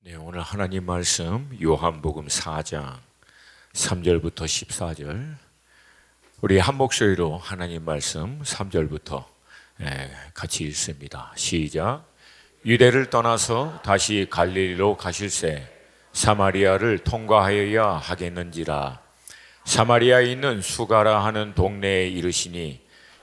네, 오늘 하나님 말씀 요한복음 4장 3절부터 14절 우리 한 목소리로 하나님 말씀 3절부터 같이 읽습니다. 시작. 유대를 떠나서 다시 갈릴리로 가실새 사마리아를 통과하여야 하겠는지라. 사마리아에 있는 수가라 하는 동네에 이르시니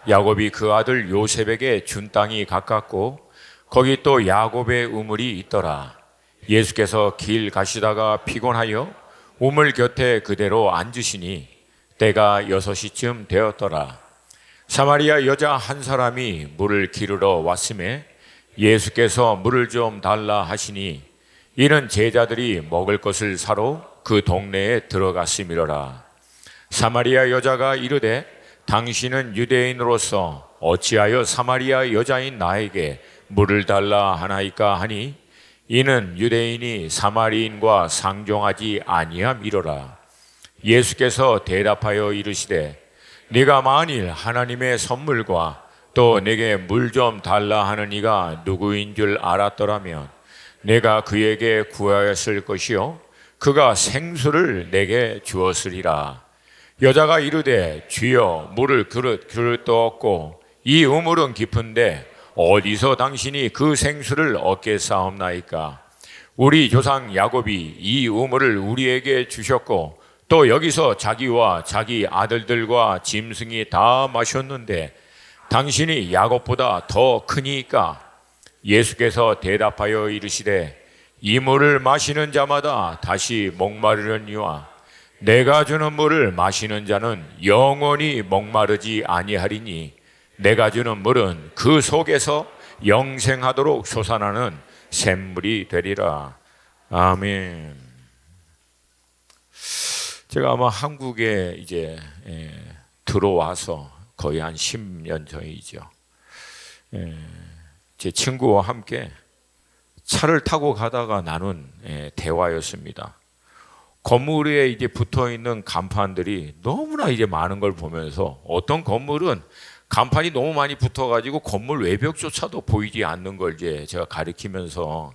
야곱이 그 아들 요셉에게 준 땅이 가깝고 거기 또 야곱의 우물이 있더라. 예수께서 길 가시다가 피곤하여 우물 곁에 그대로 앉으시니 때가 6시쯤 되었더라. 사마리아 여자 한 사람이 물을 기르러 왔음에 예수께서 물을 좀 달라 하시니 이는 제자들이 먹을 것을 사러 그 동네에 들어갔음이로라. 사마리아 여자가 이르되 당신은 유대인으로서 어찌하여 사마리아 여자인 나에게 물을 달라 하나이까 하니 이는 유대인이 사마리인과 상종하지 아니함이로라. 예수께서 대답하여 이르시되 네가 만일 하나님의 선물과 또 내게 물 좀 달라 하는 이가 누구인 줄 알았더라면 내가 그에게 구하였을 것이요 그가 생수를 내게 주었으리라. 여자가 이르되 주여 물을 그릇도 없고 이 우물은 깊은데 어디서 당신이 그 생수를 얻겠사옵나이까? 우리 조상 야곱이 이 우물을 우리에게 주셨고 또 여기서 자기와 자기 아들들과 짐승이 다 마셨는데 당신이 야곱보다 더 크니까? 예수께서 대답하여 이르시되 이 물을 마시는 자마다 다시 목마르려니와 내가 주는 물을 마시는 자는 영원히 목마르지 아니하리니 내가 주는 물은 그 속에서 영생하도록 솟아나는 샘물이 되리라. 아멘. 제가 아마 한국에 이제 들어와서 거의 한 10년 전이죠. 제 친구와 함께 차를 타고 가다가 나눈 대화였습니다. 건물 위에 이제 붙어 있는 간판들이 너무나 이제 많은 걸 보면서 어떤 건물은 간판이 너무 많이 붙어가지고 건물 외벽조차도 보이지 않는 걸 이제 제가 가리키면서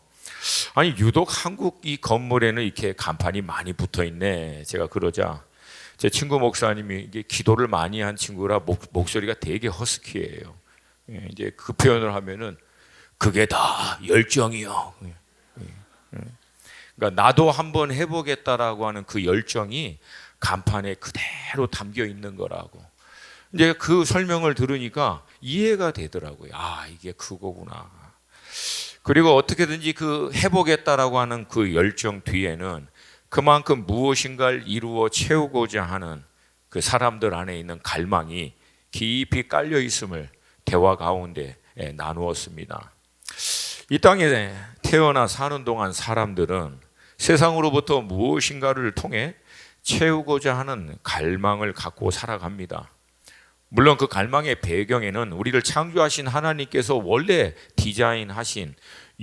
아니 유독 한국 이 건물에는 이렇게 간판이 많이 붙어 있네. 제가 그러자 제 친구 목사님이 이게 기도를 많이 한 친구라 목소리가 되게 허스키해요. 이제 그 표현을 하면은 그게 다 열정이요. 그러니까 나도 한번 해보겠다라고 하는 그 열정이 간판에 그대로 담겨 있는 거라고. 이제 그 설명을 들으니까 이해가 되더라고요. 아, 이게 그거구나. 그리고 어떻게든지 그 해보겠다라고 하는 그 열정 뒤에는 그만큼 무엇인가를 이루어 채우고자 하는 그 사람들 안에 있는 갈망이 깊이 깔려 있음을 대화 가운데 나누었습니다. 이 땅에 태어나 사는 동안 사람들은 세상으로부터 무엇인가를 통해 채우고자 하는 갈망을 갖고 살아갑니다. 물론 그 갈망의 배경에는 우리를 창조하신 하나님께서 원래 디자인하신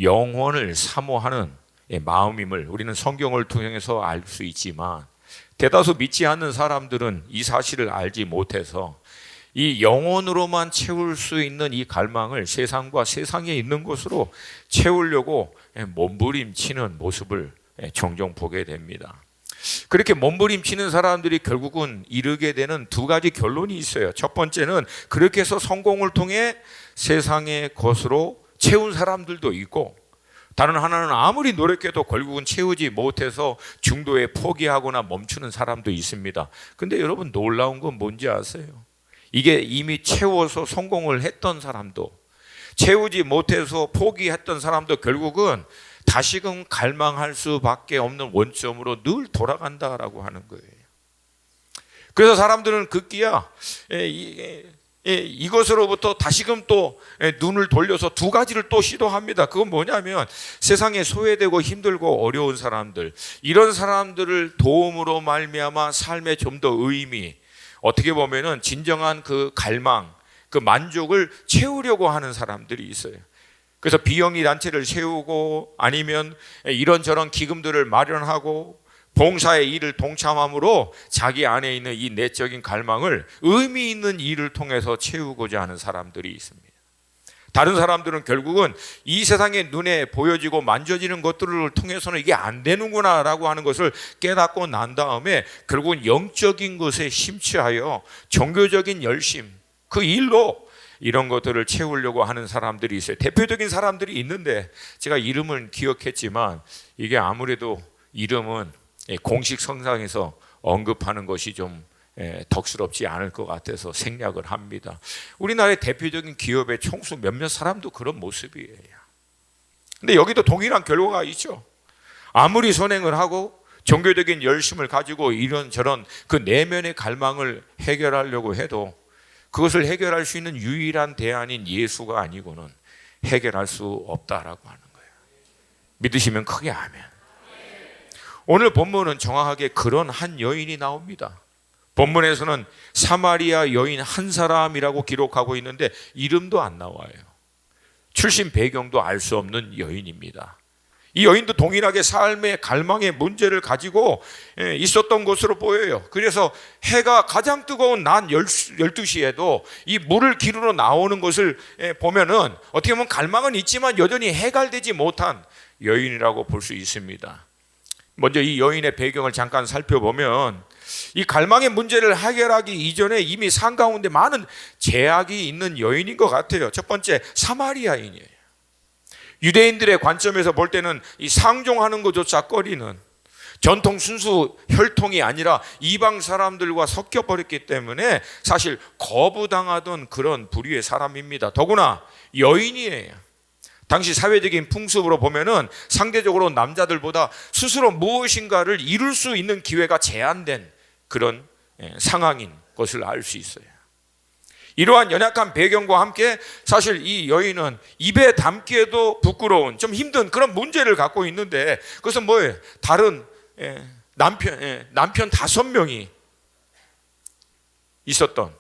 영혼을 사모하는 마음임을 우리는 성경을 통해서 알 수 있지만 대다수 믿지 않는 사람들은 이 사실을 알지 못해서 이 영혼으로만 채울 수 있는 이 갈망을 세상과 세상에 있는 것으로 채우려고 몸부림치는 모습을 종종 보게 됩니다. 그렇게 몸부림치는 사람들이 결국은 이르게 되는 두 가지 결론이 있어요. 첫 번째는 그렇게 해서 성공을 통해 세상의 것으로 채운 사람들도 있고 다른 하나는 아무리 노력해도 결국은 채우지 못해서 중도에 포기하거나 멈추는 사람도 있습니다. 근데 여러분 놀라운 건 뭔지 아세요? 이게 이미 채워서 성공을 했던 사람도 채우지 못해서 포기했던 사람도 결국은 다시금 갈망할 수밖에 없는 원점으로 늘 돌아간다라고 하는 거예요. 그래서 사람들은 급기야 이것으로부터 다시금 또 눈을 돌려서 두 가지를 또 시도합니다. 그건 뭐냐면 세상에 소외되고 힘들고 어려운 사람들, 이런 사람들을 도움으로 말미암아 삶에 좀 더 의미, 어떻게 보면은 진정한 그 갈망, 그 만족을 채우려고 하는 사람들이 있어요. 그래서 비영리 단체를 세우고 아니면 이런저런 기금들을 마련하고 봉사의 일을 동참함으로 자기 안에 있는 이 내적인 갈망을 의미 있는 일을 통해서 채우고자 하는 사람들이 있습니다. 다른 사람들은 결국은 이 세상의 눈에 보여지고 만져지는 것들을 통해서는 이게 안 되는구나라고 하는 것을 깨닫고 난 다음에 결국은 영적인 것에 심취하여 종교적인 열심, 그 일로 이런 것들을 채우려고 하는 사람들이 있어요. 대표적인 사람들이 있는데 제가 이름은 기억했지만 이게 아무래도 이름은 공식 성상에서 언급하는 것이 좀 덕스럽지 않을 것 같아서 생략을 합니다. 우리나라의 대표적인 기업의 총수 몇몇 사람도 그런 모습이에요. 근데 여기도 동일한 결과가 있죠. 아무리 선행을 하고 종교적인 열심을 가지고 이런저런 그 내면의 갈망을 해결하려고 해도 그것을 해결할 수 있는 유일한 대안인 예수가 아니고는 해결할 수 없다라고 하는 거예요. 믿으시면 크게 아멘. 오늘 본문은 정확하게 그런 한 여인이 나옵니다. 본문에서는 사마리아 여인 한 사람이라고 기록하고 있는데 이름도 안 나와요. 출신 배경도 알 수 없는 여인입니다. 이 여인도 동일하게 삶의 갈망의 문제를 가지고 있었던 것으로 보여요. 그래서 해가 가장 뜨거운 낮 12시에도 이 물을 기르러 나오는 것을 보면은 어떻게 보면 갈망은 있지만 여전히 해갈되지 못한 여인이라고 볼 수 있습니다. 먼저 이 여인의 배경을 잠깐 살펴보면 이 갈망의 문제를 해결하기 이전에 이미 삶 가운데 많은 제약이 있는 여인인 것 같아요. 첫 번째, 사마리아인이에요. 유대인들의 관점에서 볼 때는 이 상종하는 것조차 꺼리는 전통 순수 혈통이 아니라 이방 사람들과 섞여버렸기 때문에 사실 거부당하던 그런 부류의 사람입니다. 더구나 여인이에요. 당시 사회적인 풍습으로 보면은 상대적으로 남자들보다 스스로 무엇인가를 이룰 수 있는 기회가 제한된 그런 상황인 것을 알 수 있어요. 이러한 연약한 배경과 함께 사실 이 여인은 입에 담기에도 부끄러운 좀 힘든 그런 문제를 갖고 있는데 그것은 뭐예요? 다른 남편 5명이 있었던.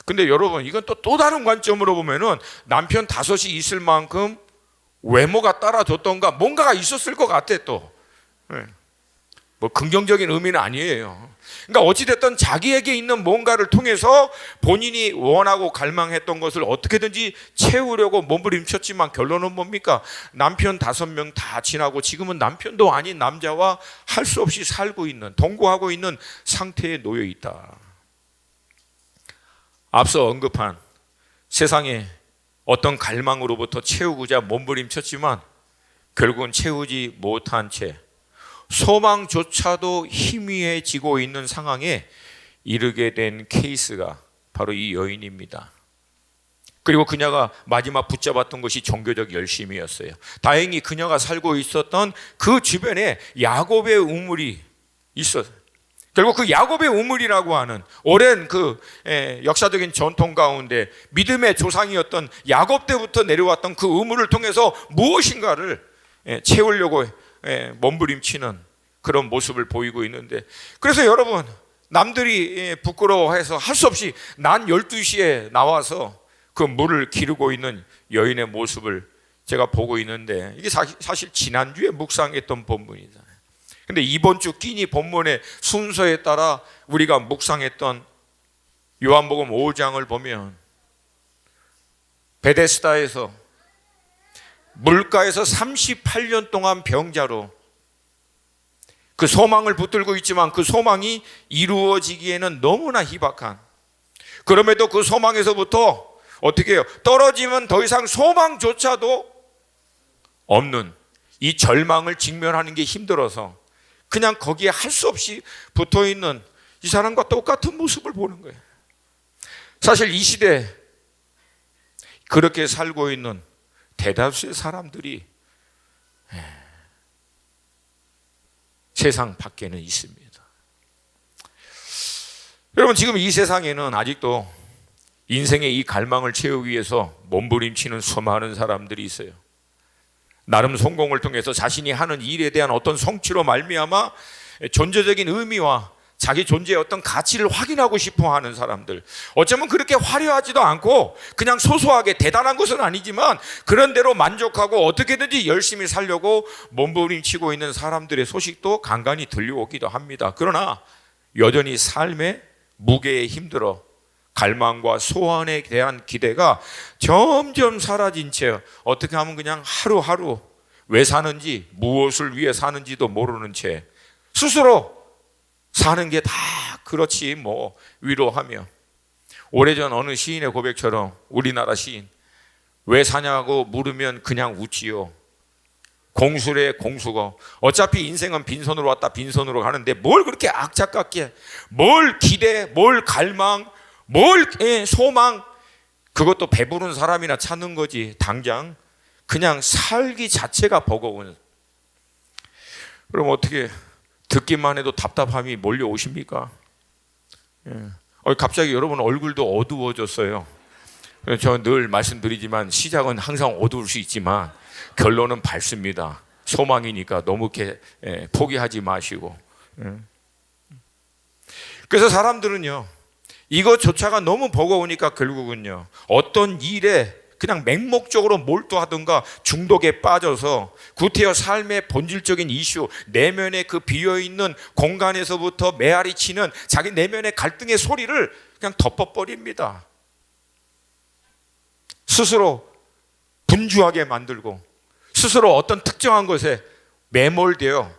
근데 여러분 이건 또 다른 관점으로 보면은 남편 5이 있을 만큼 외모가 따라줬던가 뭔가가 있었을 것 같아 또. 뭐 긍정적인 의미는 아니에요. 그러니까 어찌됐든 자기에게 있는 뭔가를 통해서 본인이 원하고 갈망했던 것을 어떻게든지 채우려고 몸부림쳤지만 결론은 뭡니까? 남편 5명 다 지나고 지금은 남편도 아닌 남자와 할 수 없이 살고 있는, 동거하고 있는 상태에 놓여 있다. 앞서 언급한 세상에 어떤 갈망으로부터 채우고자 몸부림쳤지만 결국은 채우지 못한 채 소망조차도 희미해지고 있는 상황에 이르게 된 케이스가 바로 이 여인입니다. 그리고 그녀가 마지막 붙잡았던 것이 종교적 열심이었어요. 다행히 그녀가 살고 있었던 그 주변에 야곱의 우물이 있었어요. 결국 그 야곱의 우물이라고 하는 오랜 그 역사적인 전통 가운데 믿음의 조상이었던 야곱 때부터 내려왔던 그 우물을 통해서 무엇인가를 채우려고 몸부림치는 그런 모습을 보이고 있는데, 그래서 여러분 남들이 부끄러워해서 할 수 없이 낮 12시에 나와서 그 물을 기르고 있는 여인의 모습을 제가 보고 있는데 이게 사실 지난주에 묵상했던 본문이다. 근데 이번 주 끼니 본문의 순서에 따라 우리가 묵상했던 요한복음 5장을 보면 베데스다에서 물가에서 38년 동안 병자로 그 소망을 붙들고 있지만 그 소망이 이루어지기에는 너무나 희박한, 그럼에도 그 소망에서부터 어떻게 해요? 떨어지면 더 이상 소망조차도 없는 이 절망을 직면하는 게 힘들어서 그냥 거기에 할 수 없이 붙어있는 이 사람과 똑같은 모습을 보는 거예요. 사실 이 시대에 그렇게 살고 있는 대다수의 사람들이 세상 밖에는 있습니다. 여러분 지금 이 세상에는 아직도 인생의 이 갈망을 채우기 위해서 몸부림치는 수많은 사람들이 있어요. 나름 성공을 통해서 자신이 하는 일에 대한 어떤 성취로 말미암아 존재적인 의미와 자기 존재의 어떤 가치를 확인하고 싶어 하는 사람들, 어쩌면 그렇게 화려하지도 않고 그냥 소소하게 대단한 것은 아니지만 그런 대로 만족하고 어떻게든지 열심히 살려고 몸부림치고 있는 사람들의 소식도 간간히 들려오기도 합니다. 그러나 여전히 삶의 무게에 힘들어 갈망과 소원에 대한 기대가 점점 사라진 채 어떻게 하면 그냥 하루하루 왜 사는지, 무엇을 위해 사는지도 모르는 채 스스로 사는 게 다 그렇지 뭐 위로하며, 오래전 어느 시인의 고백처럼 우리나라 시인, 왜 사냐고 물으면 그냥 웃지요. 공수래 공수고, 어차피 인생은 빈손으로 왔다 빈손으로 가는데 뭘 그렇게 악착같게, 뭘 기대, 뭘 갈망, 뭘 소망, 그것도 배부른 사람이나 찾는 거지. 당장 그냥 살기 자체가 버거운. 그럼 어떻게 듣기만 해도 답답함이 몰려오십니까? 갑자기 여러분 얼굴도 어두워졌어요. 저 늘 말씀드리지만 시작은 항상 어두울 수 있지만 결론은 밝습니다. 소망이니까 너무 이렇게 포기하지 마시고. 그래서 사람들은요, 이것조차가 너무 버거우니까 결국은요, 어떤 일에 그냥 맹목적으로 몰두하든가 중독에 빠져서 구태여 삶의 본질적인 이슈, 내면의 그 비어있는 공간에서부터 메아리 치는 자기 내면의 갈등의 소리를 그냥 덮어버립니다. 스스로 분주하게 만들고 스스로 어떤 특정한 것에 매몰되어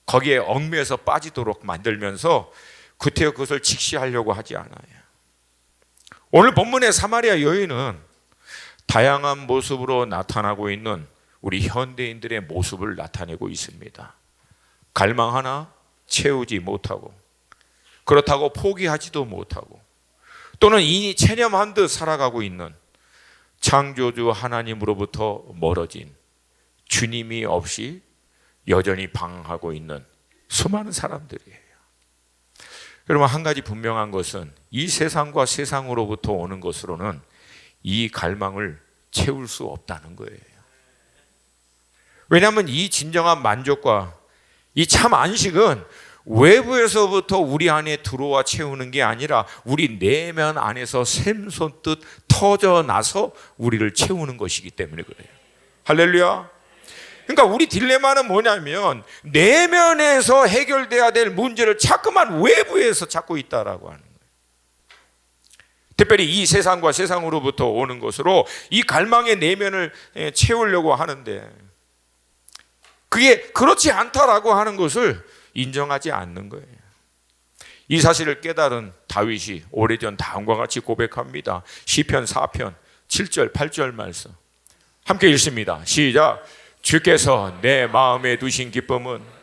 거기에 얽매여서 빠지도록 만들면서 구태여 그것을 직시하려고 하지 않아요. 오늘 본문의 사마리아 여인은 다양한 모습으로 나타나고 있는 우리 현대인들의 모습을 나타내고 있습니다. 갈망 하나 채우지 못하고, 그렇다고 포기하지도 못하고, 또는 이미 체념한 듯 살아가고 있는 창조주 하나님으로부터 멀어진, 주님이 없이 여전히 방황하고 있는 수많은 사람들이에요. 여러분, 한 가지 분명한 것은 이 세상과 세상으로부터 오는 것으로는 이 갈망을 채울 수 없다는 거예요. 왜냐하면 이 진정한 만족과 이 참 안식은 외부에서부터 우리 안에 들어와 채우는 게 아니라 우리 내면 안에서 샘솟듯 터져나서 우리를 채우는 것이기 때문에 그래요. 할렐루야. 그러니까 우리 딜레마는 뭐냐면 내면에서 해결돼야 될 문제를 자꾸만 외부에서 찾고 있다라고 하는 거예요. 특별히 이 세상과 세상으로부터 오는 것으로 이 갈망의 내면을 채우려고 하는데, 그게 그렇지 않다라고 하는 것을 인정하지 않는 거예요. 이 사실을 깨달은 다윗이 오래전 다음과 같이 고백합니다. 시편 4편 7절 8절 말씀 함께 읽습니다. 시작. 주께서 내 마음에 두신 기쁨은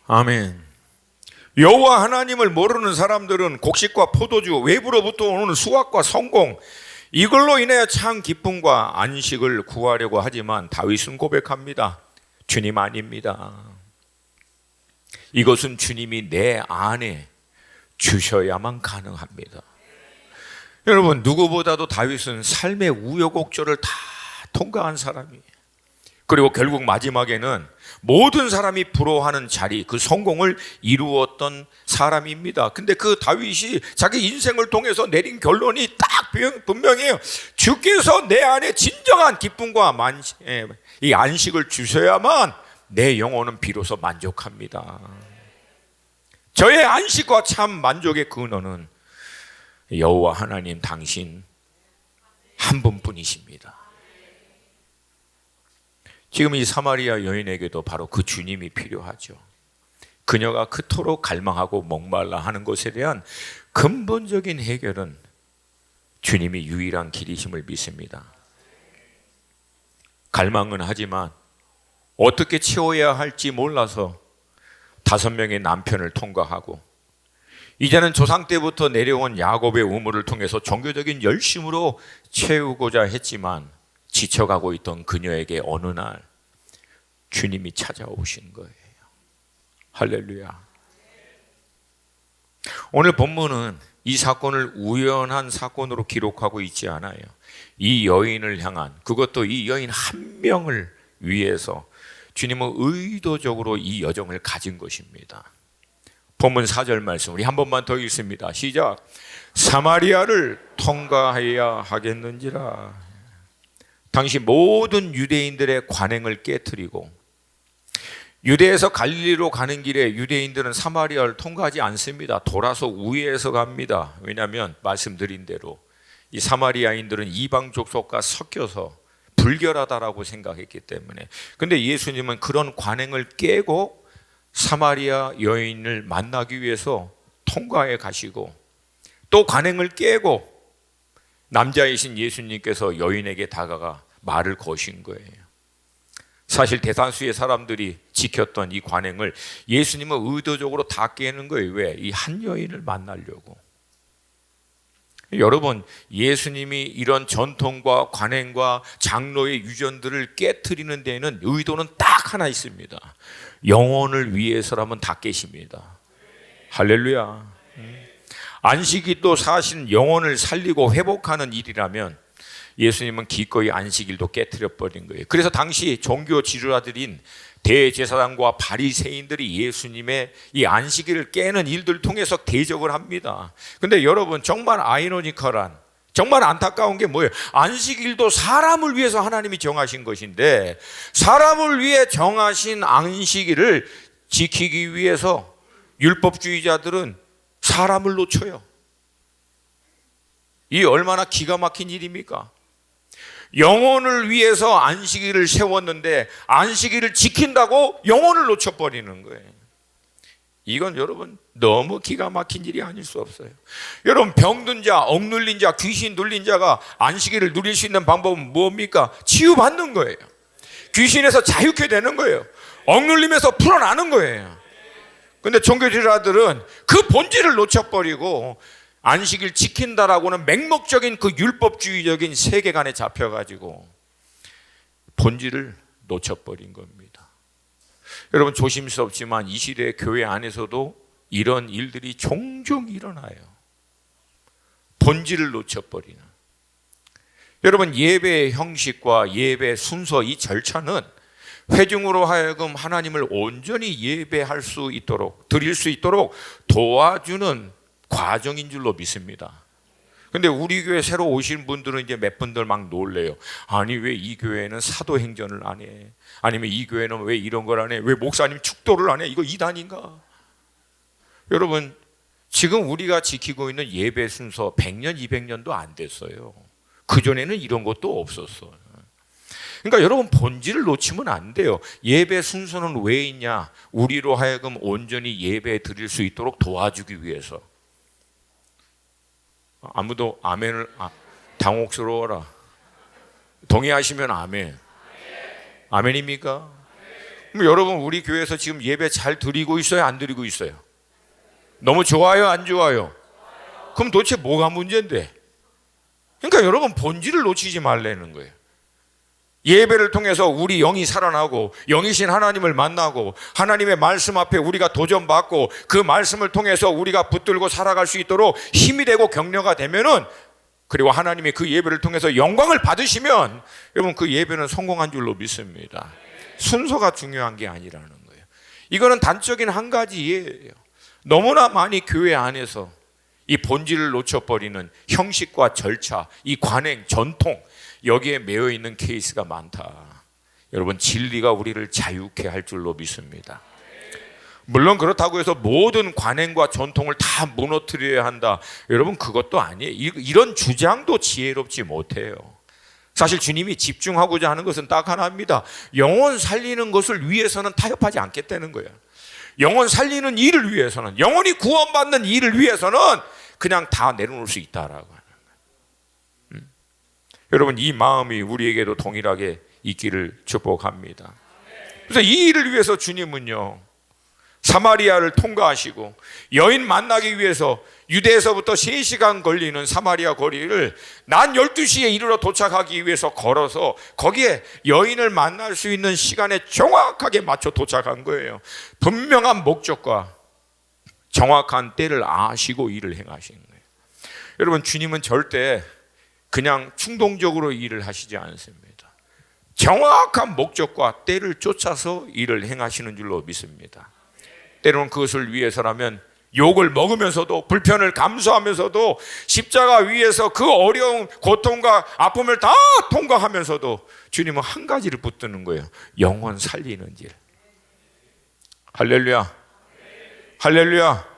아멘. 여호와 하나님을 모르는 사람들은 곡식과 포도주, 외부로부터 오는 수확과 성공, 이걸로 인해 참 기쁨과 안식을 구하려고 하지만 다윗은 고백합니다. 주님 아닙니다. 이것은 주님이 내 안에 주셔야만 가능합니다. 여러분, 누구보다도 다윗은 삶의 우여곡절을 다 통과한 사람이에요. 그리고 결국 마지막에는 모든 사람이 부러워하는 자리, 그 성공을 이루었던 사람입니다. 근데 그 다윗이 자기 인생을 통해서 내린 결론이 딱 분명해요. 주께서 내 안에 진정한 기쁨과 이 안식을 주셔야만 내 영혼은 비로소 만족합니다. 저의 안식과 참 만족의 근원은 여호와 하나님 당신 한 분뿐이십니다. 지금 이 사마리아 여인에게도 바로 그 주님이 필요하죠. 그녀가 그토록 갈망하고 목말라 하는 것에 대한 근본적인 해결은 주님이 유일한 길이심을 믿습니다. 갈망은 하지만 어떻게 채워야 할지 몰라서 5명의 남편을 통과하고, 이제는 조상 때부터 내려온 야곱의 우물을 통해서 종교적인 열심으로 채우고자 했지만 지쳐가고 있던 그녀에게 어느 날 주님이 찾아오신 거예요. 할렐루야. 오늘 본문은 이 사건을 우연한 사건으로 기록하고 있지 않아요. 이 여인을 향한, 그것도 이 여인 한 명을 위해서 주님은 의도적으로 이 여정을 가진 것입니다. 본문 4절 말씀 우리 한 번만 더 읽습니다. 시작. 사마리아를 통과해야 하겠는지라. 당시 모든 유대인들의 관행을 깨트리고, 유대에서 갈릴리로 가는 길에 유대인들은 사마리아를 통과하지 않습니다. 돌아서 우회해서 갑니다. 왜냐하면 말씀드린 대로 이 사마리아인들은 이방 족속과 섞여서 불결하다라고 생각했기 때문에. 근데 예수님은 그런 관행을 깨고 사마리아 여인을 만나기 위해서 통과해 가시고, 또 관행을 깨고 남자이신 예수님께서 여인에게 다가가 말을 거신 거예요. 사실 대다수의 사람들이 지켰던 이 관행을 예수님은 의도적으로 다 깨는 거예요. 왜? 이 한 여인을 만나려고. 여러분, 예수님이 이런 전통과 관행과 장로의 유전들을 깨트리는 데에는 의도는 딱 하나 있습니다. 영혼을 위해서라면 다 깨십니다. 할렐루야. 안식이 또 사실 영혼을 살리고 회복하는 일이라면 예수님은 기꺼이 안식일도 깨트려 버린 거예요. 그래서 당시 종교 지도자들인 대제사장과 바리새인들이 예수님의 이 안식일을 깨는 일들을 통해서 대적을 합니다. 근데 여러분, 정말 아이러니컬한, 정말 안타까운 게 뭐예요? 안식일도 사람을 위해서 하나님이 정하신 것인데, 사람을 위해 정하신 안식일을 지키기 위해서 율법주의자들은 사람을 놓쳐요. 이 얼마나 기가 막힌 일입니까? 영혼을 위해서 안식일을 세웠는데 안식일을 지킨다고 영혼을 놓쳐버리는 거예요. 이건 여러분 너무 기가 막힌 일이 아닐 수 없어요. 여러분, 병든 자, 억눌린 자, 귀신 눌린 자가 안식일을 누릴 수 있는 방법은 뭡니까? 치유받는 거예요. 귀신에서 자유케 되는 거예요. 억눌림에서 풀어나는 거예요. 근데 종교지도자들은 그 본질을 놓쳐버리고 안식일 지킨다라고는 맹목적인 그 율법주의적인 세계관에 잡혀가지고 본질을 놓쳐버린 겁니다. 여러분, 조심스럽지만 이 시대 교회 안에서도 이런 일들이 종종 일어나요. 본질을 놓쳐버리는. 여러분, 예배의 형식과 예배 순서, 이 절차는 회중으로 하여금 하나님을 온전히 예배할 수 있도록, 드릴 수 있도록 도와주는 과정인 줄로 믿습니다. 근데 우리 교회 새로 오신 분들은 이제 몇 분들 막 놀래요. 아니, 왜 이 교회는 사도행전을 안 해? 아니면 이 교회는 왜 이런 걸 안 해? 왜 목사님 축도를 안 해? 이거 이단인가? 여러분, 지금 우리가 지키고 있는 예배 순서 100년, 200년도 안 됐어요. 그전에는 이런 것도 없었어요. 그러니까 여러분, 본질을 놓치면 안 돼요. 예배 순서는 왜 있냐? 우리로 하여금 온전히 예배 드릴 수 있도록 도와주기 위해서. 아무도 아멘을, 당혹스러워라. 동의하시면 아멘. 아멘입니까? 그럼 여러분, 우리 교회에서 지금 예배 잘 드리고 있어요? 안 드리고 있어요? 너무 좋아요? 안 좋아요? 그럼 도대체 뭐가 문제인데? 그러니까 여러분, 본질을 놓치지 말라는 거예요. 예배를 통해서 우리 영이 살아나고 영이신 하나님을 만나고 하나님의 말씀 앞에 우리가 도전받고 그 말씀을 통해서 우리가 붙들고 살아갈 수 있도록 힘이 되고 격려가 되면은, 그리고 하나님이 그 예배를 통해서 영광을 받으시면 여러분, 그 예배는 성공한 줄로 믿습니다. 순서가 중요한 게 아니라는 거예요. 이거는 단적인 한 가지 예예요. 너무나 많이 교회 안에서 이 본질을 놓쳐버리는 형식과 절차, 이 관행, 전통, 여기에 매여 있는 케이스가 많다. 여러분, 진리가 우리를 자유케 할 줄로 믿습니다. 물론 그렇다고 해서 모든 관행과 전통을 다 무너뜨려야 한다, 여러분, 그것도 아니에요. 이런 주장도 지혜롭지 못해요. 사실 주님이 집중하고자 하는 것은 딱 하나입니다. 영혼 살리는 것을 위해서는 타협하지 않겠다는 거예요. 영혼 살리는 일을 위해서는, 영혼이 구원받는 일을 위해서는 그냥 다 내려놓을 수 있다라고 하는 거예요. 여러분, 이 마음이 우리에게도 동일하게 있기를 축복합니다. 그래서 이 일을 위해서 주님은요, 사마리아를 통과하시고 여인 만나기 위해서 유대에서부터 3시간 걸리는 사마리아 거리를 낮 12시에 이르러 도착하기 위해서 걸어서 거기에 여인을 만날 수 있는 시간에 정확하게 맞춰 도착한 거예요. 분명한 목적과 정확한 때를 아시고 일을 행하신 거예요. 여러분, 주님은 절대 그냥 충동적으로 일을 하시지 않습니다. 정확한 목적과 때를 쫓아서 일을 행하시는 줄로 믿습니다. 때로는 그것을 위해서라면 욕을 먹으면서도, 불편을 감수하면서도, 십자가 위에서 그 어려운 고통과 아픔을 다 통과하면서도 주님은 한 가지를 붙드는 거예요. 영혼 살리는 일. 할렐루야. 할렐루야.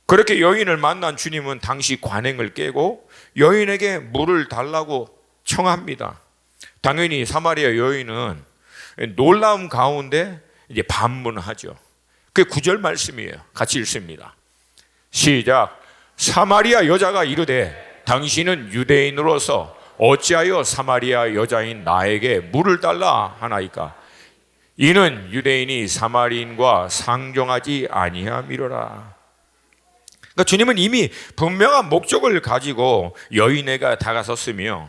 그렇게 여인을 만난 주님은 당시 관행을 깨고 여인에게 물을 달라고 청합니다. 당연히 사마리아 여인은 놀라움 가운데 이제 반문하죠. 그게 9절 말씀이에요. 같이 읽습니다. 시작. 사마리아 여자가 이르되 당신은 유대인으로서 어찌하여 사마리아 여자인 나에게 물을 달라 하나이까? 이는 유대인이 사마리인과 상종하지 아니함이로라. 그러니까 주님은 이미 분명한 목적을 가지고 여인에게 다가섰으며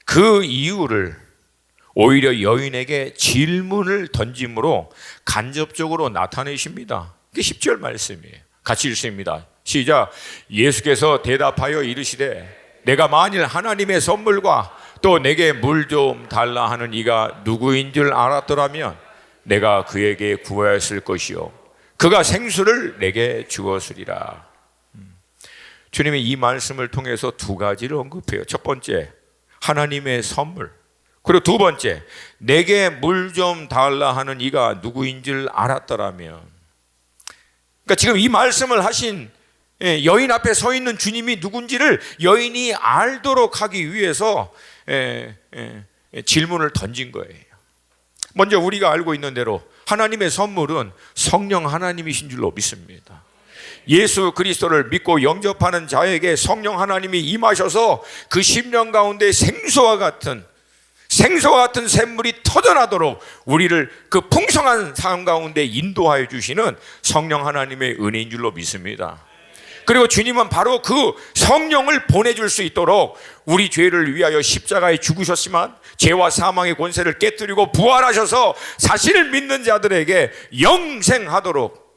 그 이유를 오히려 여인에게 질문을 던짐으로 간접적으로 나타내십니다. 그게 10절 말씀이에요. 같이 읽습니다. 시작. 예수께서 대답하여 이르시되 내가 만일 하나님의 선물과 또 내게 물 좀 달라 하는 이가 누구인 줄 알았더라면 내가 그에게 구하였을 것이요 그가 생수를 내게 주었으리라. 주님이 이 말씀을 통해서 두 가지를 언급해요. 첫 번째, 하나님의 선물. 그리고 두 번째, 내게 물 좀 달라 하는 이가 누구인 줄 알았더라면. 그러니까 지금 이 말씀을 하신 여인 앞에 서 있는 주님이 누군지를 여인이 알도록 하기 위해서 질문을 던진 거예요. 먼저 우리가 알고 있는 대로 하나님의 선물은 성령 하나님이신 줄로 믿습니다. 예수 그리스도를 믿고 영접하는 자에게 성령 하나님이 임하셔서 그 심령 가운데 생수와 같은 샘물이 터져나도록 우리를 그 풍성한 삶 가운데 인도하여 주시는 성령 하나님의 은혜인 줄로 믿습니다. 그리고 주님은 바로 그 성령을 보내줄 수 있도록 우리 죄를 위하여 십자가에 죽으셨지만 죄와 사망의 권세를 깨뜨리고 부활하셔서 자신을 믿는 자들에게 영생하도록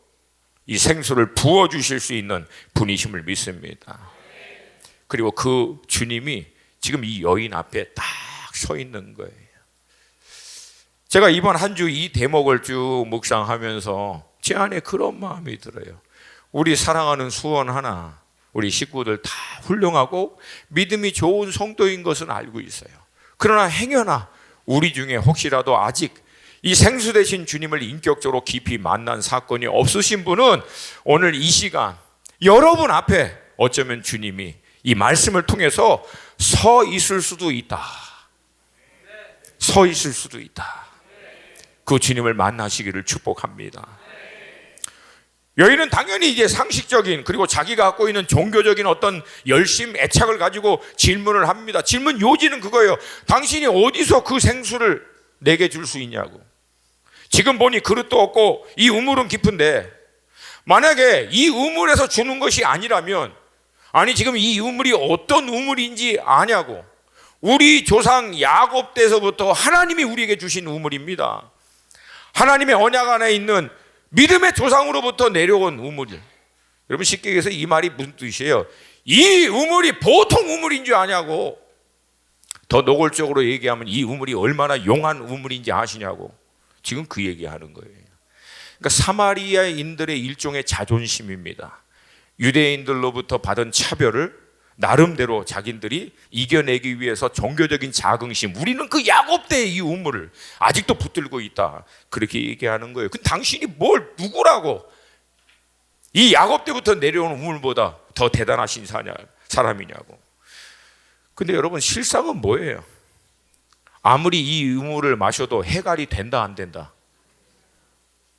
이 생수를 부어주실 수 있는 분이심을 믿습니다. 그리고 그 주님이 지금 이 여인 앞에 딱 서 있는 거예요. 제가 이번 한 주 이 대목을 쭉 묵상하면서 제 안에 그런 마음이 들어요. 우리 사랑하는 수원 하나, 우리 식구들 다 훌륭하고 믿음이 좋은 성도인 것은 알고 있어요. 그러나 행여나 우리 중에 혹시라도 아직 이 생수 되신 주님을 인격적으로 깊이 만난 사건이 없으신 분은 오늘 이 시간 여러분 앞에 어쩌면 주님이 이 말씀을 통해서 서 있을 수도 있다. 서 있을 수도 있다. 그 주님을 만나시기를 축복합니다. 여인은 당연히 이제 상식적인 그리고 자기가 갖고 있는 종교적인 어떤 열심, 애착을 가지고 질문을 합니다. 질문 요지는 그거예요. 당신이 어디서 그 생수를 내게 줄 수 있냐고. 지금 보니 그릇도 없고 이 우물은 깊은데 만약에 이 우물에서 주는 것이 아니라면 아니 지금 이 우물이 어떤 우물인지 아냐고. 우리 조상 야곱 때서부터 하나님이 우리에게 주신 우물입니다. 하나님의 언약 안에 있는 믿음의 조상으로부터 내려온 우물이에요. 여러분 쉽게 얘기해서 이 말이 무슨 뜻이에요? 이 우물이 보통 우물인 줄 아냐고. 더 노골적으로 얘기하면 이 우물이 얼마나 용한 우물인지 아시냐고. 지금 그 얘기하는 거예요. 그러니까 사마리아인들의 일종의 자존심입니다. 유대인들로부터 받은 차별을 나름대로 자기들이 이겨내기 위해서 종교적인 자긍심, 우리는 그 야곱 때의 이 우물을 아직도 붙들고 있다, 그렇게 얘기하는 거예요. 근데 당신이 뭘 누구라고 이 야곱 때부터 내려온 우물보다 더 대단하신 사람이냐고. 근데 여러분 실상은 뭐예요? 아무리 이 우물을 마셔도 해갈이 된다 안 된다?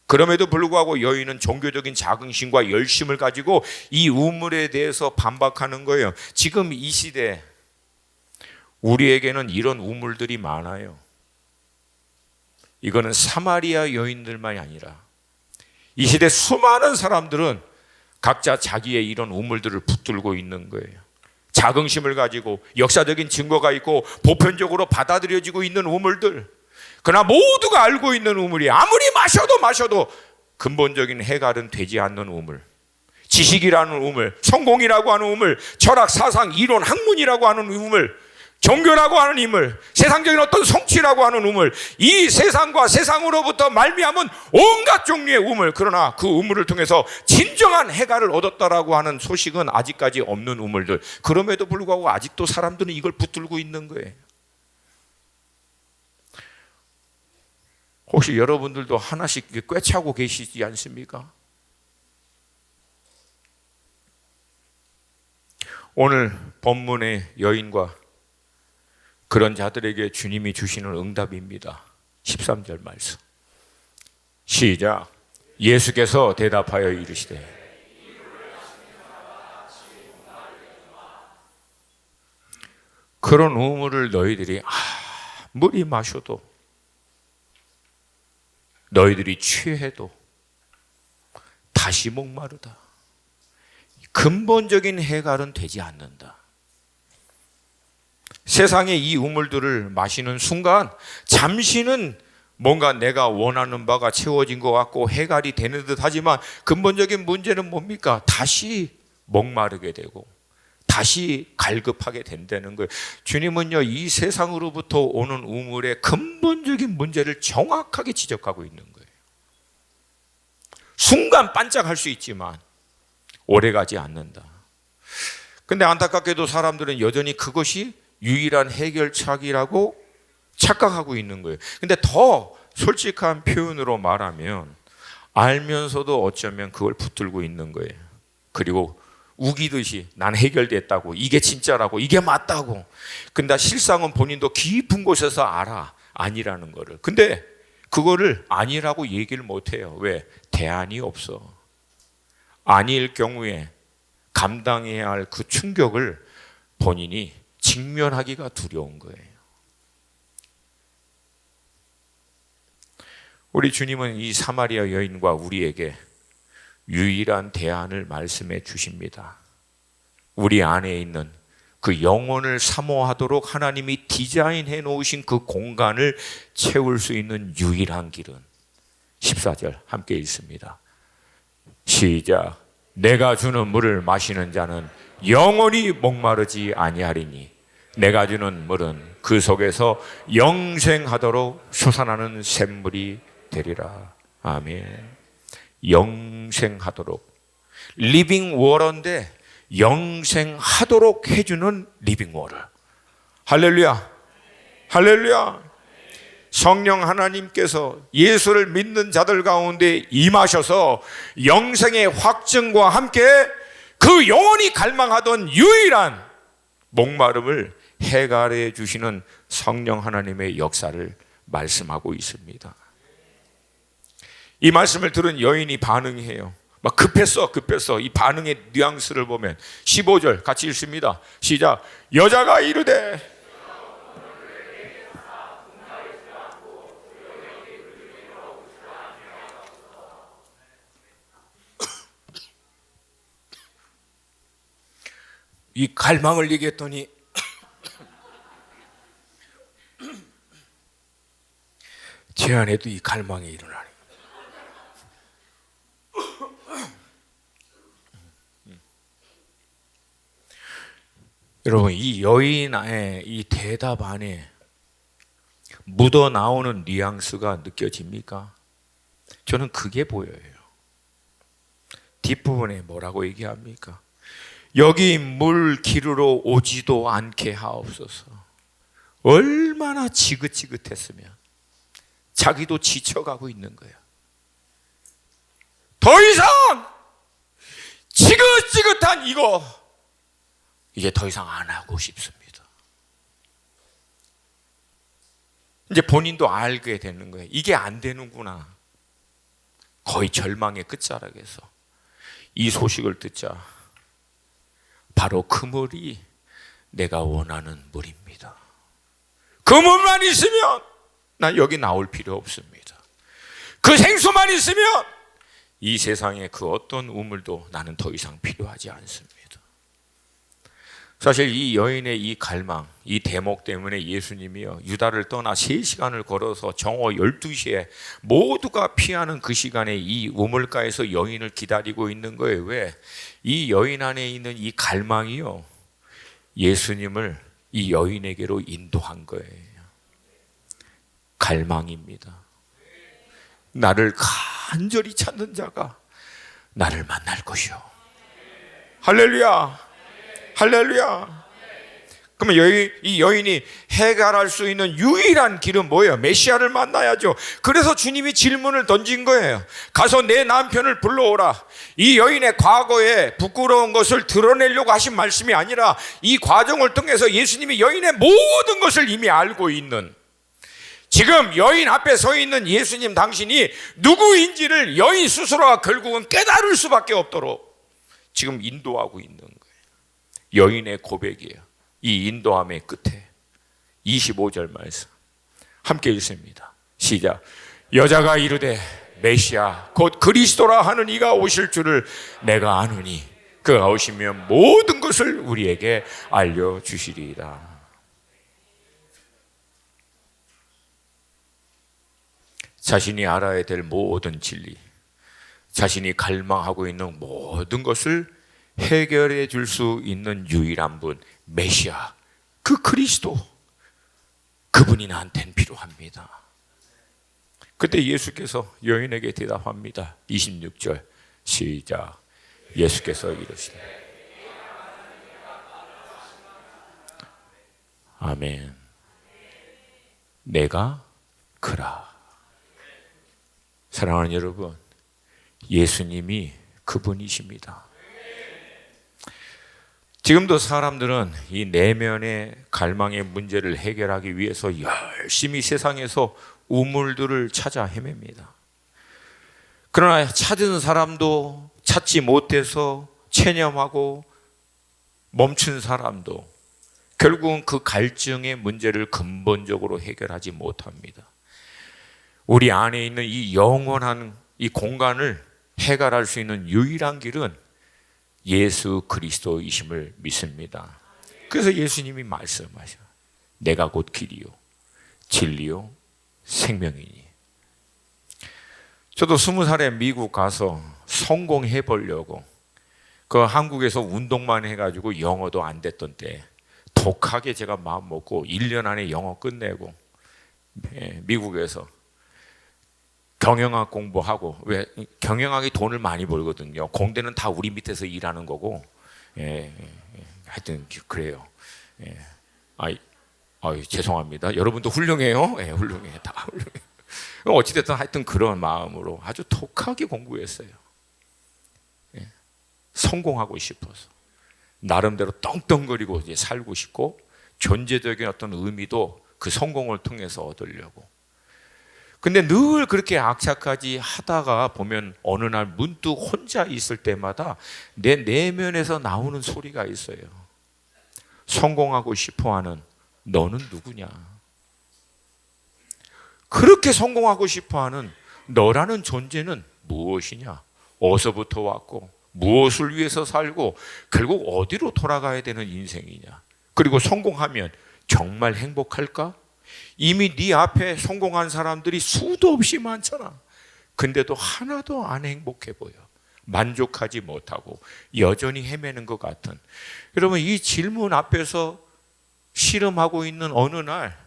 그럼에도 불구하고 여인은 종교적인 자긍심과 열심을 가지고 이 우물에 대해서 반박하는 거예요. 지금 이 시대 우리에게는 이런 우물들이 많아요. 이거는 사마리아 여인들만이 아니라 이 시대 수많은 사람들은 각자 자기의 이런 우물들을 붙들고 있는 거예요. 자긍심을 가지고 역사적인 증거가 있고 보편적으로 받아들여지고 있는 우물들, 그러나 모두가 알고 있는 우물이 아무리 마셔도 근본적인 해갈은 되지 않는 우물, 지식이라는 우물, 성공이라고 하는 우물, 철학, 사상, 이론, 학문이라고 하는 우물, 종교라고 하는 힘을, 세상적인 어떤 성취라고 하는 우물, 이 세상과 세상으로부터 말미암은 온갖 종류의 우물, 그러나 그 우물을 통해서 진정한 해갈을 얻었다라고 하는 소식은 아직까지 없는 우물들. 그럼에도 불구하고 아직도 사람들은 이걸 붙들고 있는 거예요. 혹시 여러분들도 하나씩 꿰차고 계시지 않습니까? 오늘 본문의 여인과 그런 자들에게 주님이 주시는 응답입니다. 13절 말씀. 시작. 예수께서 대답하여 이르시되 그런 우물을 너희들이 아무리 마셔도, 너희들이 취해도 다시 목마르다. 근본적인 해갈은 되지 않는다. 세상의 이 우물들을 마시는 순간 잠시는 뭔가 내가 원하는 바가 채워진 것 같고 해갈이 되는 듯 하지만 근본적인 문제는 뭡니까? 다시 목마르게 되고 다시 갈급하게 된다는 거예요. 주님은요, 이 세상으로부터 오는 우물의 근본적인 문제를 정확하게 지적하고 있는 거예요. 순간 반짝할 수 있지만 오래가지 않는다. 근데 안타깝게도 사람들은 여전히 그것이 유일한 해결책이라고 착각하고 있는 거예요. 근데 더 솔직한 표현으로 말하면 알면서도 어쩌면 그걸 붙들고 있는 거예요. 그리고 우기듯이 난 해결됐다고, 이게 진짜라고, 이게 맞다고. 근데 실상은 본인도 깊은 곳에서 알아, 아니라는 거를. 근데 그거를 아니라고 얘기를 못해요. 왜? 대안이 없어. 아닐 경우에 감당해야 할 그 충격을 본인이 직면하기가 두려운 거예요. 우리 주님은 이 사마리아 여인과 우리에게 유일한 대안을 말씀해 주십니다. 우리 안에 있는 그 영혼을 사모하도록 하나님이 디자인해 놓으신 그 공간을 채울 수 있는 유일한 길은 14절 함께 읽습니다. 시작. 내가 주는 물을 마시는 자는 영원히 목마르지 아니하리니 내가 주는 물은 그 속에서 영생하도록 솟아나는 샘물이 되리라. 아멘. 영생하도록. 리빙 워터인데 영생하도록 해주는 리빙 워터. 할렐루야. 할렐루야. 성령 하나님께서 예수를 믿는 자들 가운데 임하셔서 영생의 확증과 함께 그 영원히 갈망하던 유일한 목마름을 해결해 주시는 성령 하나님의 역사를 말씀하고 있습니다. 이 말씀을 들은 여인이 반응해요. 막 급했어. 이 반응의 뉘앙스를 보면 15절 같이 읽습니다. 시작. 여자가 이르되 이 갈망을 얘기했더니 제 안에도 이 갈망이 일어나니. 여러분, 이 여인의 이 대답 안에 묻어 나오는 뉘앙스가 느껴집니까? 저는 그게 보여요. 뒷부분에 뭐라고 얘기합니까? 여기 물 기르러 오지도 않게 하옵소서. 얼마나 지긋지긋했으면 자기도 지쳐가고 있는 거야. 더 이상 지긋지긋한 이거 이제 더 이상 안 하고 싶습니다. 이제 본인도 알게 되는 거예요. 이게 안 되는구나. 거의 절망의 끝자락에서 이 소식을 듣자 바로 그 물이 내가 원하는 물입니다. 그 물만 있으면 난 여기 나올 필요 없습니다. 그 생수만 있으면 이 세상에 그 어떤 우물도 나는 더 이상 필요하지 않습니다. 사실 이 여인의 이 갈망, 이 대목 때문에 예수님이요 유다를 떠나 3시간을 걸어서 정오 12시에 모두가 피하는 그 시간에 이 우물가에서 여인을 기다리고 있는 거예요. 왜? 이 여인 안에 있는 이 갈망이요 예수님을 이 여인에게로 인도한 거예요. 갈망입니다. 나를 간절히 찾는 자가 나를 만날 것이요. 할렐루야, 할렐루야. 그러면 이 여인이 해결할 수 있는 유일한 길은 뭐예요? 메시아를 만나야죠. 그래서 주님이 질문을 던진 거예요. 가서 내 남편을 불러오라. 이 여인의 과거에 부끄러운 것을 드러내려고 하신 말씀이 아니라 이 과정을 통해서 예수님이 여인의 모든 것을 이미 알고 있는, 지금 여인 앞에 서 있는 예수님 당신이 누구인지를 여인 스스로가 결국은 깨달을 수밖에 없도록 지금 인도하고 있는 거예요. 여인의 고백이에요. 이 인도함의 끝에 25절 말씀 함께 읽습니다. 시작. 여자가 이르되 메시아 곧 그리스도라 하는 이가 오실 줄을 내가 아노니 그가 오시면 모든 것을 우리에게 알려주시리이다. 자신이 알아야 될 모든 진리, 자신이 갈망하고 있는 모든 것을 해결해 줄 수 있는 유일한 분, 메시아, 그 그리스도, 그분이 나한테는 필요합니다. 그때 예수께서 여인에게 대답합니다. 26절 시작. 예수께서 이르시되 아멘. 내가 그라. 사랑하는 여러분, 예수님이 그분이십니다. 지금도 사람들은 이 내면의 갈망의 문제를 해결하기 위해서 열심히 세상에서 우물들을 찾아 헤맵니다. 그러나 찾은 사람도 찾지 못해서 체념하고 멈춘 사람도 결국은 그 갈증의 문제를 근본적으로 해결하지 못합니다. 우리 안에 있는 이 영원한 이 공간을 해결할 수 있는 유일한 길은 예수 그리스도이심을 믿습니다. 그래서 예수님이 말씀하셔. 내가 곧 길이요 진리요 생명이니. 저도 20살에 미국 가서 성공해 보려고 그 한국에서 운동만 해가지고 영어도 안 됐던 때 독하게 제가 마음 먹고 1년 안에 영어 끝내고 미국에서 경영학 공부하고, 왜 경영학이 돈을 많이 벌거든요. 공대는 다 우리 밑에서 일하는 거고, 하여튼 그래요. 죄송합니다. 여러분도 훌륭해요. 훌륭해, 다 훌륭해. 어찌됐든 하여튼 그런 마음으로 아주 독하게 공부했어요. 성공하고 싶어서 나름대로 떵떵거리고 이제 살고 싶고 존재적인 어떤 의미도 그 성공을 통해서 얻으려고. 근데 늘 그렇게 악착까지 하다가 보면 어느 날 문득 혼자 있을 때마다 내 내면에서 나오는 소리가 있어요. 성공하고 싶어하는 너는 누구냐? 그렇게 성공하고 싶어하는 너라는 존재는 무엇이냐? 어디서부터 왔고 무엇을 위해서 살고 결국 어디로 돌아가야 되는 인생이냐? 그리고 성공하면 정말 행복할까? 이미 네 앞에 성공한 사람들이 수도 없이 많잖아. 근데도 하나도 안 행복해 보여. 만족하지 못하고 여전히 헤매는 것 같은. 여러분, 이 질문 앞에서 씨름하고 있는 어느 날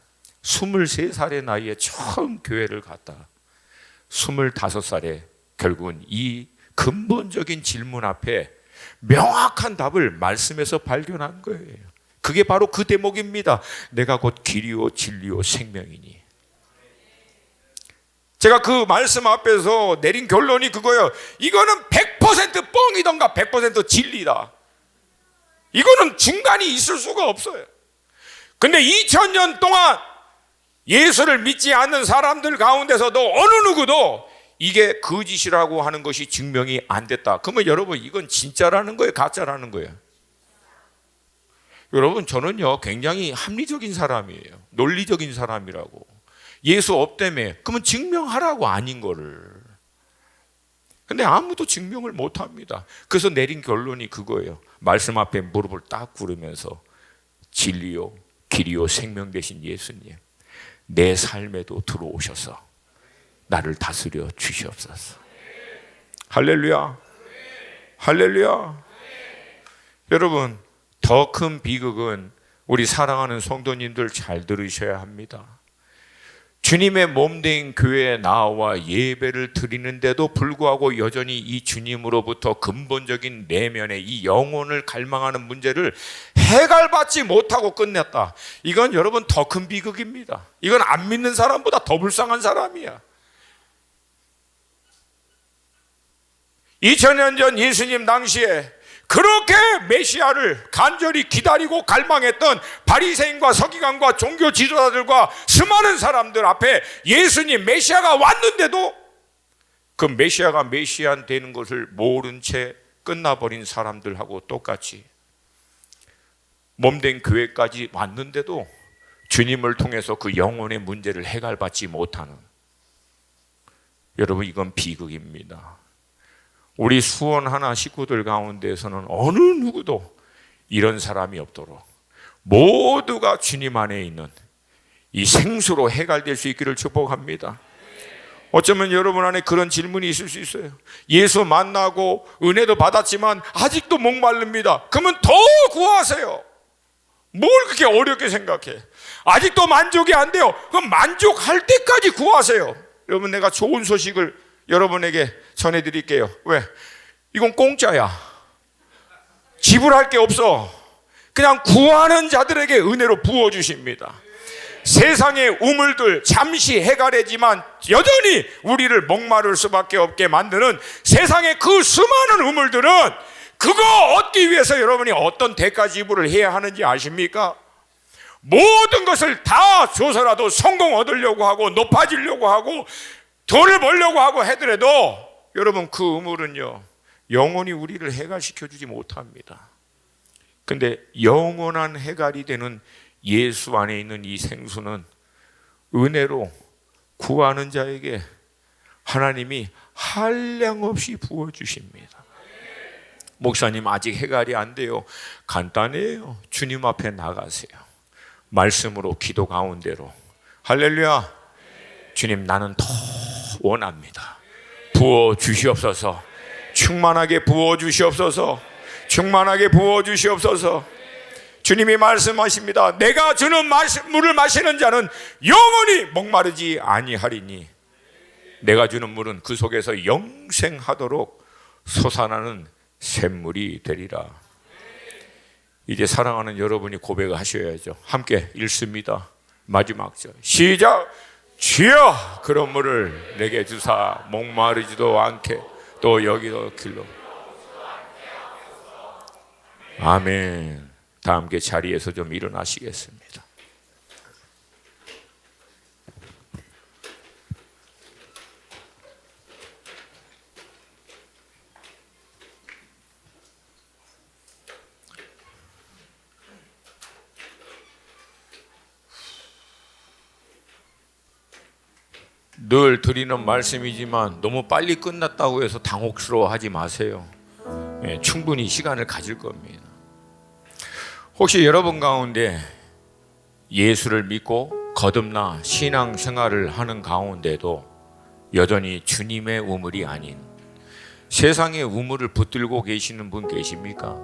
23살의 나이에 처음 교회를 갔다 25살에 결국은 이 근본적인 질문 앞에 명확한 답을 말씀에서 발견한 거예요. 그게 바로 그 대목입니다. 내가 곧 길이요 진리요 생명이니. 제가 그 말씀 앞에서 내린 결론이 그거예요. 이거는 100% 뻥이던가 100% 진리다. 이거는 중간이 있을 수가 없어요. 근데 2000년 동안 예수를 믿지 않는 사람들 가운데서도 어느 누구도 이게 거짓이라고 하는 것이 증명이 안 됐다. 그러면 여러분, 이건 진짜라는 거예요, 가짜라는 거예요? 여러분, 저는요 굉장히 합리적인 사람이에요. 논리적인 사람이라고. 예수 없다며 그러면 증명하라고, 아닌 거를. 근데 아무도 증명을 못합니다. 그래서 내린 결론이 그거예요. 말씀 앞에 무릎을 딱 꿇으면서 진리요 길이요 생명 되신 예수님, 내 삶에도 들어오셔서 나를 다스려 주시옵소서. 할렐루야, 할렐루야. 여러분, 더 큰 비극은 우리 사랑하는 성도님들 잘 들으셔야 합니다. 주님의 몸된 교회에 나와 예배를 드리는데도 불구하고 여전히 이 주님으로부터 근본적인 내면의 이 영혼을 갈망하는 문제를 해결받지 못하고 끝냈다. 이건 여러분 더 큰 비극입니다. 이건 안 믿는 사람보다 더 불쌍한 사람이야. 2000년 전 예수님 당시에 그렇게 메시아를 간절히 기다리고 갈망했던 바리새인과 서기관과 종교 지도자들과 수많은 사람들 앞에 예수님 메시아가 왔는데도 그 메시아가 메시아 되는 것을 모른 채 끝나버린 사람들하고 똑같이 몸된 교회까지 왔는데도 주님을 통해서 그 영혼의 문제를 해결받지 못하는, 여러분 이건 비극입니다. 우리 수원 하나 식구들 가운데에서는 어느 누구도 이런 사람이 없도록 모두가 주님 안에 있는 이 생수로 해결될 수 있기를 축복합니다. 어쩌면 여러분 안에 그런 질문이 있을 수 있어요. 예수 만나고 은혜도 받았지만 아직도 목마릅니다. 그러면 더 구하세요. 뭘 그렇게 어렵게 생각해? 아직도 만족이 안 돼요. 그럼 만족할 때까지 구하세요. 여러분, 내가 좋은 소식을 여러분에게 전해드릴게요. 왜? 이건 공짜야. 지불할 게 없어. 그냥 구하는 자들에게 은혜로 부어주십니다. 세상의 우물들 잠시 해결하지만 여전히 우리를 목마를 수밖에 없게 만드는 세상의 그 수많은 우물들은, 그거 얻기 위해서 여러분이 어떤 대가 지불을 해야 하는지 아십니까? 모든 것을 다 줘서라도 성공 얻으려고 하고 높아지려고 하고 돈을 벌려고 하고 하더라도 여러분 그 우물은요 영원히 우리를 해결시켜 주지 못합니다. 근데 영원한 해결이 되는 예수 안에 있는 이 생수는 은혜로 구하는 자에게 하나님이 한량없이 부어주십니다. 목사님 아직 해결이 안 돼요. 간단해요. 주님 앞에 나가세요. 말씀으로 기도 가운데로 할렐루야. 주님 나는 더 원합니다. 부어 주시옵소서. 충만하게 부어 주시옵소서. 충만하게 부어 주시옵소서. 주님이 말씀하십니다. 내가 주는 물을 마시는 자는 영원히 목마르지 아니하리니 내가 주는 물은 그 속에서 영생하도록 솟아나는 샘물이 되리라. 이제 사랑하는 여러분이 고백을 하셔야죠. 함께 읽습니다. 마지막 절 시작. 주여 그런 물을 내게 주사 목마르지도 않게 또 여기도 길로. 아멘. 다 함께 자리에서 좀 일어나시겠습니다. 늘 드리는 말씀이지만 너무 빨리 끝났다고 해서 당혹스러워하지 마세요. 충분히 시간을 가질 겁니다. 혹시 여러분 가운데 예수를 믿고 거듭나 신앙생활을 하는 가운데도 여전히 주님의 우물이 아닌 세상의 우물을 붙들고 계시는 분 계십니까?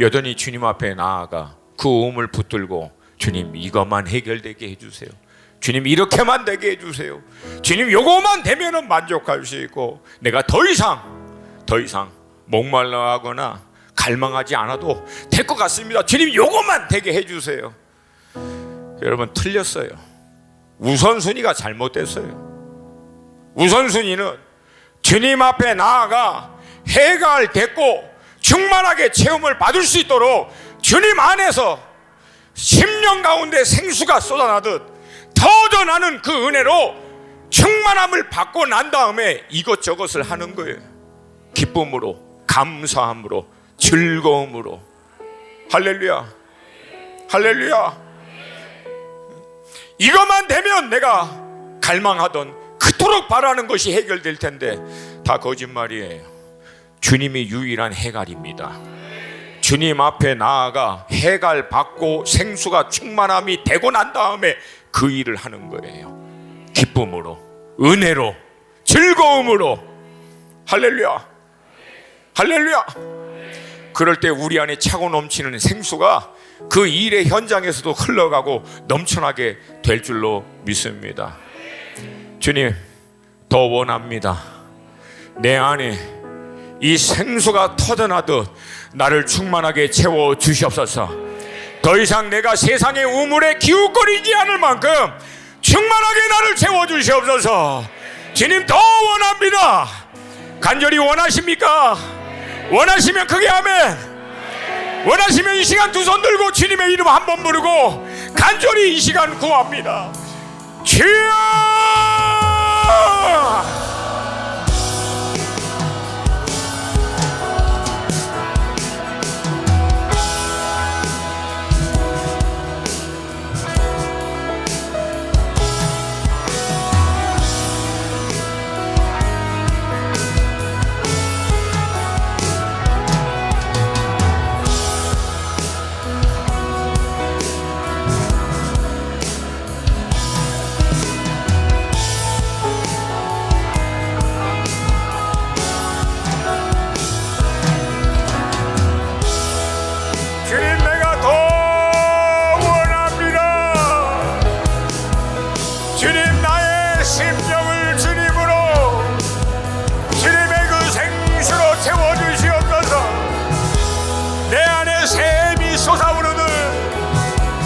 여전히 주님 앞에 나아가 그 우물 붙들고 주님 이것만 해결되게 해주세요. 주님 이렇게만 되게 해주세요. 주님 요거만 되면 만족할 수 있고 내가 더 이상 목말라 하거나 갈망하지 않아도 될 것 같습니다. 주님 요거만 되게 해주세요. 여러분 틀렸어요. 우선순위가 잘못됐어요. 우선순위는 주님 앞에 나아가 해결됐고 충만하게 체험을 받을 수 있도록 주님 안에서 심령 가운데 생수가 쏟아나듯 터져나는 그 은혜로 충만함을 받고 난 다음에 이것저것을 하는 거예요. 기쁨으로, 감사함으로, 즐거움으로. 할렐루야. 할렐루야. 이것만 되면 내가 갈망하던 그토록 바라는 것이 해결될 텐데 다 거짓말이에요. 주님이 유일한 해갈입니다. 주님 앞에 나아가 해갈 받고 생수가 충만함이 되고 난 다음에 그 일을 하는 거예요. 기쁨으로, 은혜로, 즐거움으로. 할렐루야. 할렐루야. 그럴 때 우리 안에 차고 넘치는 생수가 그 일의 현장에서도 흘러가고 넘쳐나게 될 줄로 믿습니다. 주님, 더 원합니다. 내 안에 이 생수가 터져나듯 나를 충만하게 채워 주시옵소서. 더 이상 내가 세상의 우물에 기웃거리지 않을 만큼 충만하게 나를 채워 주시옵소서. 주님, 더 원합니다. 간절히 원하십니까? 원하시면 크게 아멘. 원하시면 이 시간 두 손 들고 주님의 이름 한 번 부르고 간절히 이 시간 구합니다. 주여!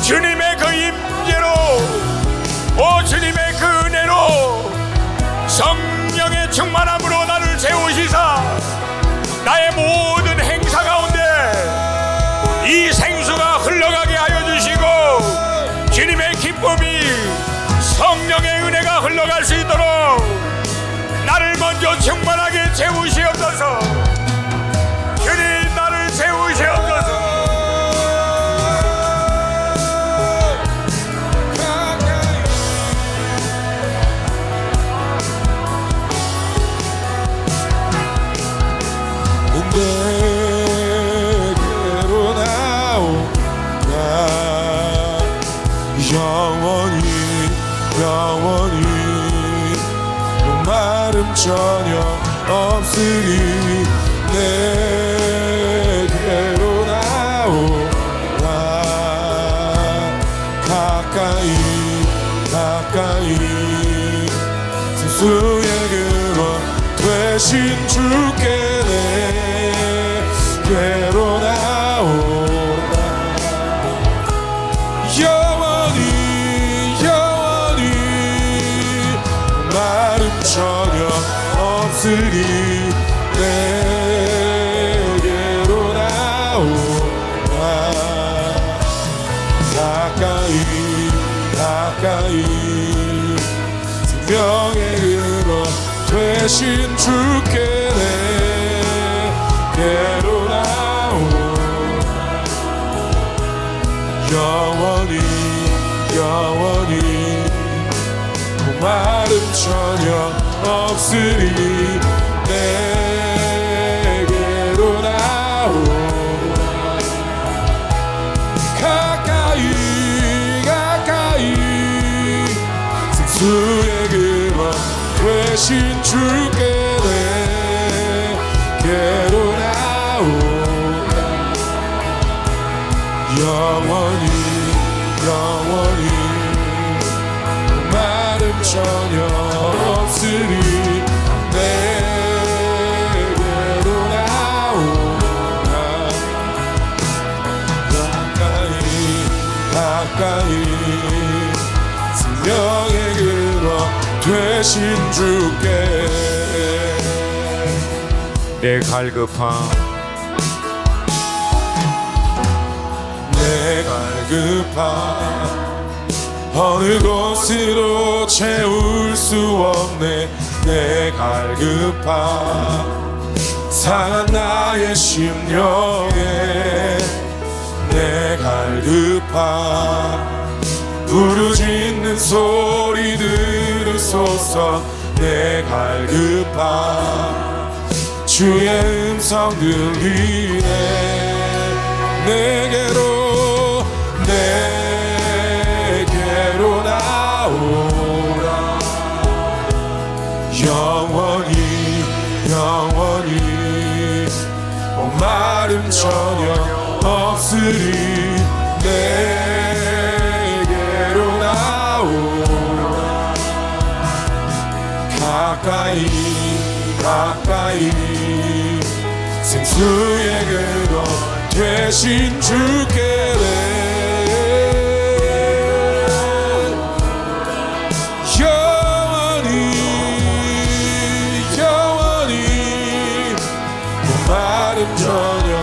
주님의 그 임재로, 오 주님의 그 은혜로, 성령의 충만함으로 나를 채우시사 나의 모든 행사 가운데 이 생수가 흘러가게 하여 주시고 주님의 기쁨이, 성령의 은혜가 흘러갈 수 있도록 나를 먼저 충만하게 채우시옵소서. 주님, 나를 채우시옵소서. 내게로 나오라. 영원히 영원히 목마름 전혀 없으리. 내게로 나오라. 가까이 가까이 생수의 근원 되신 주께 내게로 나오라. 영원히 영원히 마름 전혀 없으리. 내게로 나오라. 가까이 가까이 생명의 근원 되신 주께 내게로 나오라. 영원히 영원히 목마름 전혀 없으리. 내게로 나오라. 가까이 가까이 생수의 근원 되신 주께 내게로 나오라. 영원히 영원히 마름 전혀 없으리. 내게로 나오라. 가까이 가까이 생명의 근원 되신 주께 내 갈급함 내 갈급함 어느 곳으로 채울 수 없네. 내 갈급함 상한 나의 심령에. 내 갈급함 부르짖는 소리 들으소서. 내 갈급함 주의 음성 들리네. 내게로 나오라. 영원히 영원히 목마름 목마름 전혀 없으리. 내게로 나오라. 가까이 가까이 생수의 근원 되신 주께 목마름 전혀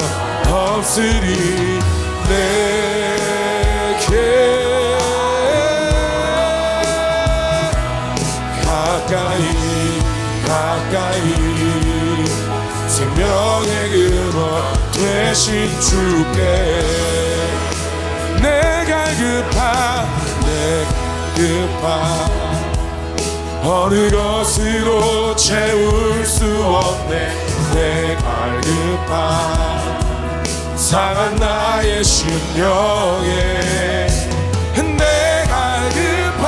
없으리. 내게 가까이 가까이 생명의 근원 되신 주께 내 갈급함 내 급함 어느 것으로 채울 수 없네. 내 갈급함 상한 나의 심령에 내 갈급함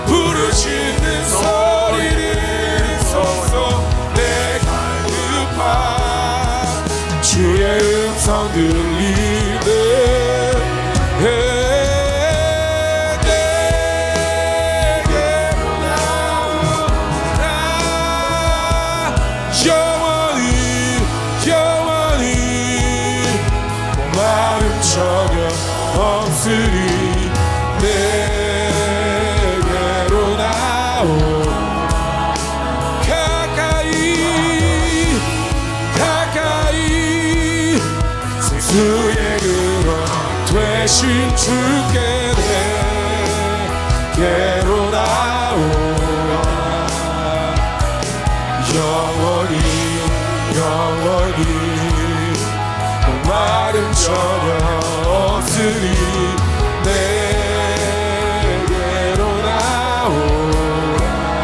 부르짖는 소리를 쏟소. 내 갈급함 주의 음성 들리네. 전혀 없으리. 내게로 나오라. 가까이 가까이 생수의 근원 되신 주께 내게로 나오라. 영원히 영원히 목마름 전혀 없으리. 내게로 나오라.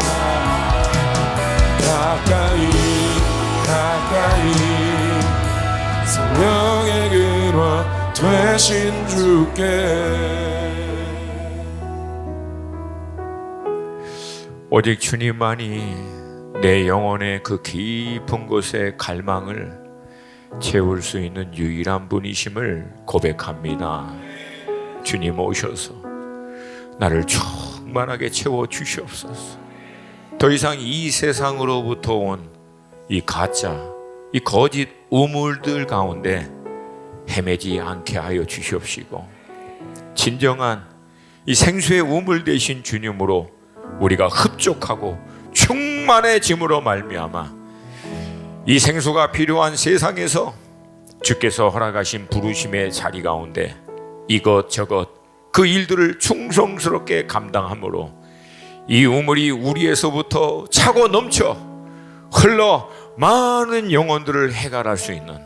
가까이 가까이 생명의 근원 되신 주께. 오직 주님만이 내 영혼의 그 깊은 곳의 갈망을 채울 수 있는 유일한 분이심을 고백합니다. 주님 오셔서 나를 충만하게 채워 주시옵소서. 더 이상 이 세상으로부터 온 이 가짜, 이 거짓 우물들 가운데 헤매지 않게 하여 주시옵시고, 진정한 이 생수의 우물 되신 주님으로 우리가 흡족하고 충만해짐으로 말미암아 이 생수가 필요한 세상에서 주께서 허락하신 부르심의 자리 가운데 이것저것 그 일들을 충성스럽게 감당함으로 이 우물이 우리에서부터 차고 넘쳐 흘러 많은 영혼들을 해결할 수 있는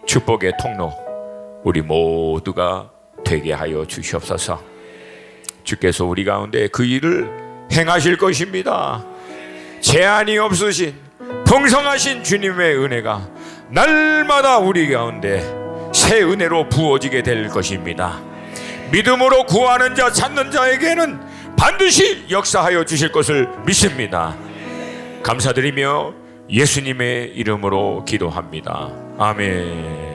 축복의 통로 우리 모두가 되게 하여 주시옵소서. 주께서 우리 가운데 그 일을 행하실 것입니다. 제한이 없으신 풍성하신 주님의 은혜가 날마다 우리 가운데 새 은혜로 부어지게 될 것입니다. 믿음으로 구하는 자 찾는 자에게는 반드시 역사하여 주실 것을 믿습니다. 감사드리며 예수님의 이름으로 기도합니다. 아멘.